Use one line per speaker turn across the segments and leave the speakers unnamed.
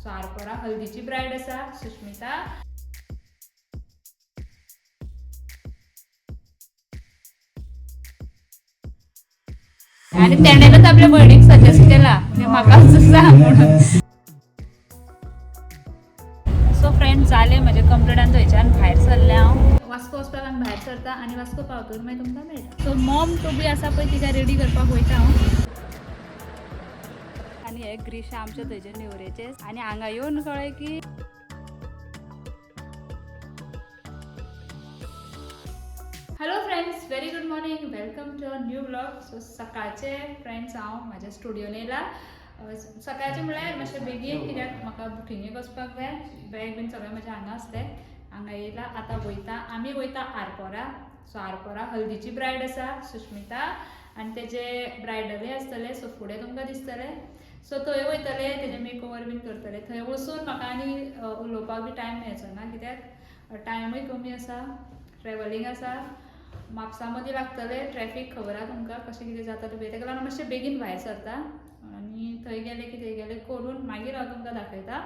So Arpora हल्दीची Bryde आसा सुष्मिता. आणि तेणेनच आपल्या भयणीक सजेस्ट केला म्हणजे म्हाका सांग म्हणून. सो फ्रेंड्स जाले म्हजे कंप्लीट आनी थंयच्यान भायर सरलें हांव. वास्को वचपाक आमी भायर सरता आनी वास्को पावतूर मागीर तुमकां मेळटा. सो मॉम टू बी आसा पळय तिका रेडी करपाक वयता हांव. आनी हे ग्रीश आमचे थंयचे नेवरेचे आनी हांगा येवन कळ्ळें की hello friends, very good morning, welcome to a new blog. So सकाळचे फ्रेंड्स हांव म्हाज्या स्टुडियोन येयला. सकाळचे म्हळ्यार मातशें बेगीन, कित्याक म्हाका बुकिंगेक वचपाक जाय. बॅग बीन सगळें म्हजें हांगा आसलें. हांगा येयला, आतां वयता आमी वयता आरपोरा. सो आरपोरा हल्दीची ब्रायड आसा सुष्मिता आनी तेजे ब्रायडलूय आसतलें. सो फुडें तुमकां दिसतलें. सो थंय वयतले, तेजें मेक ओवर बीन करतले. थंय वचून म्हाका आनी उलोवपाक बी टायम मेळचो ना, कित्याक टायमूय कमी आसा, ट्रॅवलिंग आसा, म्हापसा मदीं लागतले. ट्रॅफीक खबर आहा तुमकां कशें कितें जाता तें. तेका लागून मातशें बेगीन भायर सरता आनी थंय गेले की थंय गेले करून मागीर हांव तुमकां दाखयता.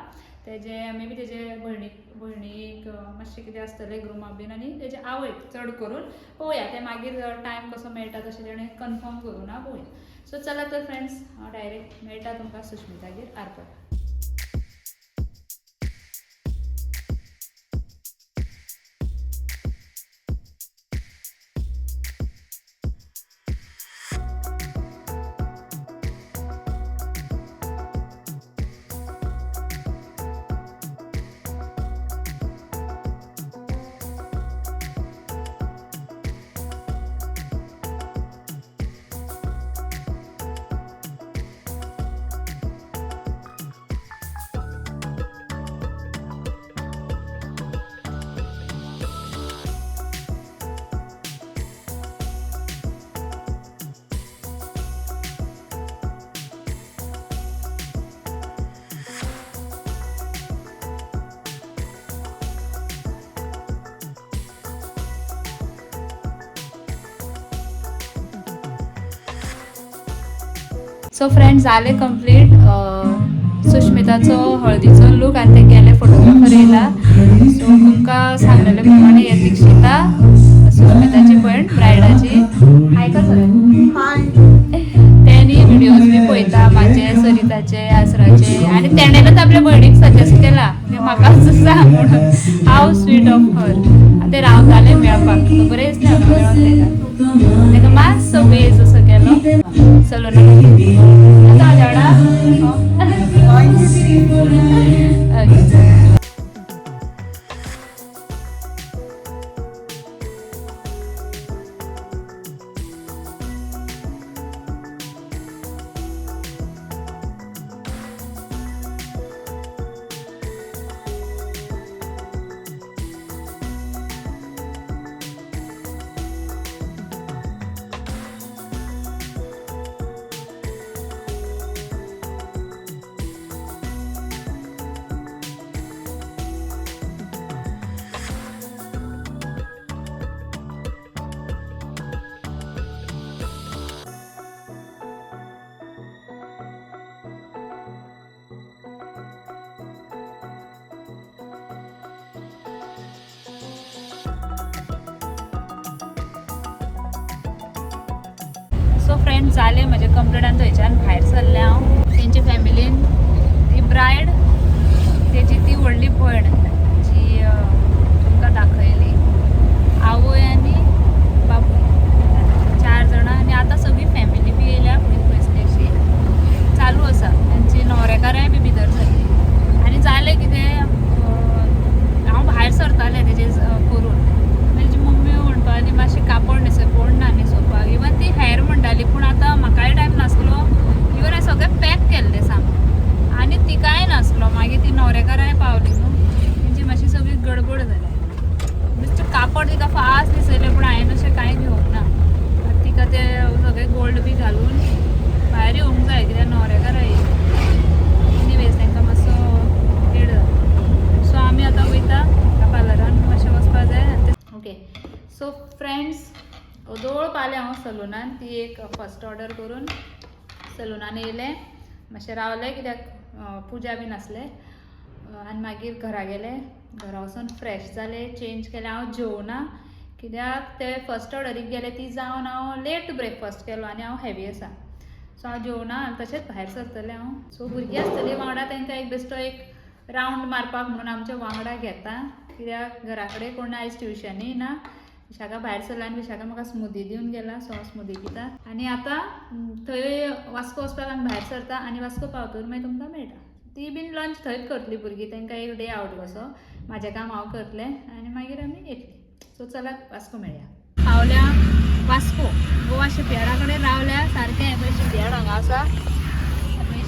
तेजे मे बी तेजे भयणीक मातशें कितें आसतलें ग्रुमा बीन आनी तेजे आवयक चड करून. पळोवया तें मागीर टायम कसो मेळटा तशें तेणें कन्फर्म करूं ना, पळोवया. सो चला तर फ्रेंड्स, हांव डायरेक्ट मेळटा तुमकां सुष्मितागेर आरपोरा. सो फ्रेंड्स जाले कंप्लीट सुष्मिताचो हळदीचो लूक आनी ते गेले फोटोग्राफर येयला. सो तुमकां सांगलेले प्रमाणे हे दीक्षिता सुष्मिताची भयण ब्रायडाची. हाय कर तेणी व्हिडिओज बी पळयता म्हाजे, सरिताचे, आसराचे, आनी तेणेनच आपल्या भयणीक सजेस्ट केला म्हणजे म्हाका सांग म्हणून. हाव स्वीट ऑफ हर. ते रावताले मेळपाक, बरें दिसलें हांगा मेळोन तेका. तेका मातसो बेज असो केलो सलोना. सो फ्रेंड्स जाले म्हजे कंप्लीट आनी थंयच्यान भायर सरलें हांव. तेंचे फॅमिलीन ती ब्रायड, तेजी ती व्हडली भयण जी तुमकां दाखयली, आवय आनी बापूय, 4 जाणां. आनी आतां सगळी फॅमिली बी येयल्या फुडें पयसलेशी चालू आसा. तेंची न्हवरेकाराय बी भितर सरली. आनी जालें कितें, हांव भायर सरतालें तेजे करून. तेजी मम्मी म्हणपा लागली मातशें कापड न्हेसय, कोण ना न्हेसोवपाक. इवन ती हेर म्हणटाली, पूण आतां म्हाकाय टायम नासलो. इवन हांवें सगळें पॅक केल्लें सामान आनी तिकाय नासलो. मागीर ती न्हवरेकाराय पावली न्हू, तेंची मातशी सगळी गडबड जाली. बेश्टें कापड तिका फास्ट दिसयलें, पूण हांवें अशें कांय घेवंक ना. तिका तें सगळें गोल्ड बी घालून भायर येवंक जाय, कित्याक न्हवरेकाराय एनीवेज तांकां मातसो लेट जालो. सो आमी आतां वयता पार्लरान मातशें वचपा जाय. ओके सो फ्रेंड्स, दोळ पावलें हांव सलूनान. ती एक फर्स्ट ऑर्डर करून सलूनान येयलें, मातशें रावलें कित्याक पुजा बीन आसलें. आनी मागीर घरा गेले, घरा वचून फ्रेश जाले, चेंज केले. हांव जेवना कित्याक ते फर्स्ट ऑर्डरीक गेले ती जावन हांव लेट ब्रेकफास्ट केलो आनी हांव हेवी आसा. सो हांव जेवना, तशेंच भायर सरतलें हांव. सो भुरगीं आसतलीं वांगडा, तांकां एक बेश्टो एक रावंड मारपाक म्हणून आमच्या वांगडा घेता, कित्याक घरा कडेन कोण आयज ट्युशनूय ना. विशाखा भायर सरला आनी विशाखा म्हाका स्मुदी दिवन गेला, सो हांव स्मुदी पिता. आनी आतां थंय वास्को वचपाक आमी भायर सरता आनी वास्को पावतकीर मागीर तुमकां मेळटा. ती बीन लंच थंयच करतली भुरगीं, तांकां एक डे आवट कसो. म्हाजें काम हांव करतलें आनी मागीर आमी येतलीं. सो चलात वास्को मेळया. पावल्या वास्को गोवा शिपयार्डा कडेन रावल्या. सारकें हें पळय शिपयार्ड हांगा आसा,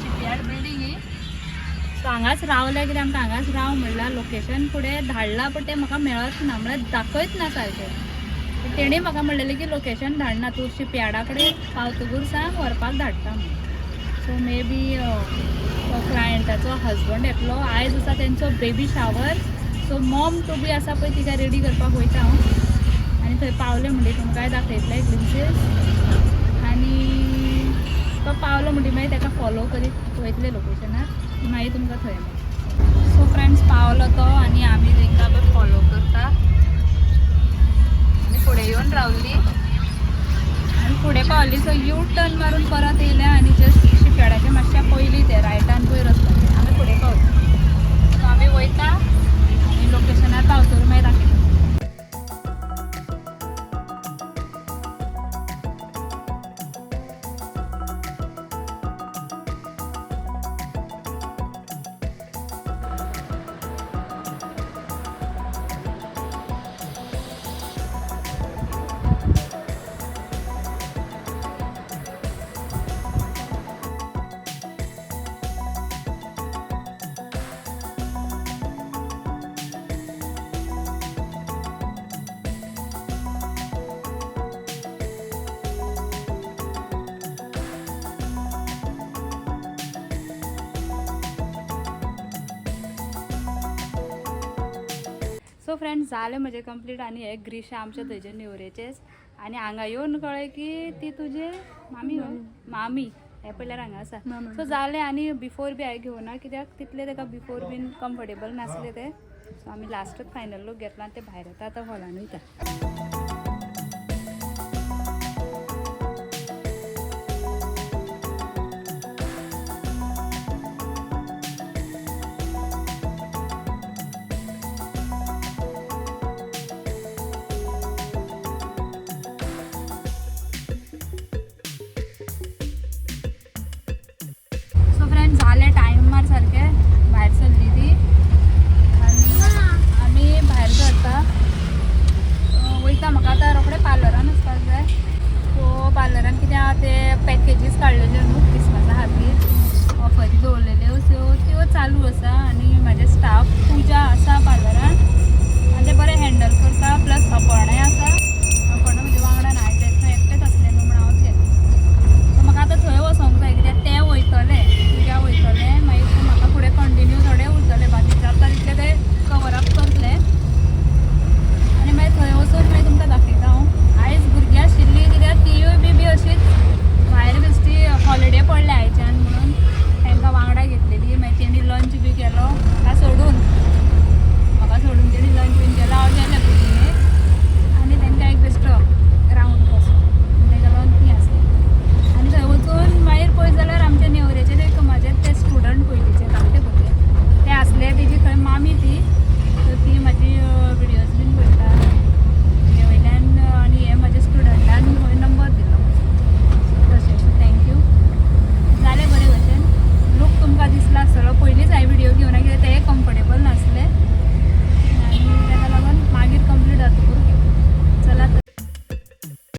शिपयार्ड बिल्डींग ही. सो हांगाच रावल्या कित्याक आमकां हांगाच राव म्हणल्यार लोकेशन फुडें धाडलां, पण तें म्हाका मेळच ना, म्हळ्यार दाखयत ना सारकें. तेणी म्हाका म्हणलेलें की लोकेशन धाडना, तूं शिपयार्डा कडेन पावतकूर सांग व्हरपाक धाडटा म्हणून. सो मे बी क्लायंटाचो हजबंड येतलो. आयज आसा तेंचो baby shower, so mom to be आसा पळय तिका रेडी करपाक वयता हांव. आनी थंय पावलें म्हणटी तुमकांय दाखयतलें ग्लिम्सीस. आनी तो पावलो म्हणटी मागीर ताका फॉलो करीत वयतलें लोकेशनार, मागीर तुमकां थंय मेळटा. सो फ्रेंड्स पावलो तो आनी आमी तांकां पळय फॉलो करता. आमी फुडें येवन रावल्ली आनी फुडें पावल्ली. सो यू टर्न मारून परत येयल्या आनी जस्ट शिपयार्डाच्या मातशा पयलीं ते रायटान पयर रस्त्याचेर आमी फुडें पावली. सो आमी वयता आनी लोकेशनार पावतकूर मागीर दाखयता. सो फ्रेंड्स जालें म्हजें कंप्लीट. आनी हे ग्रीशा आमचे थंयचे नेवरेचेच. आनी हांगा येवन कळ्ळें की ती तुजे मामी हे पळयल्यार हांगा आसा. सो जालें. आनी बिफोर बी हांवें घेवना कित्याक तितलें ताका बिफोर बीन कम्फर्टेबल नासलें तें. सो आमी लास्टच फायनल लूक घेतला आनी ते भायर येता आतां हॉलान वयता.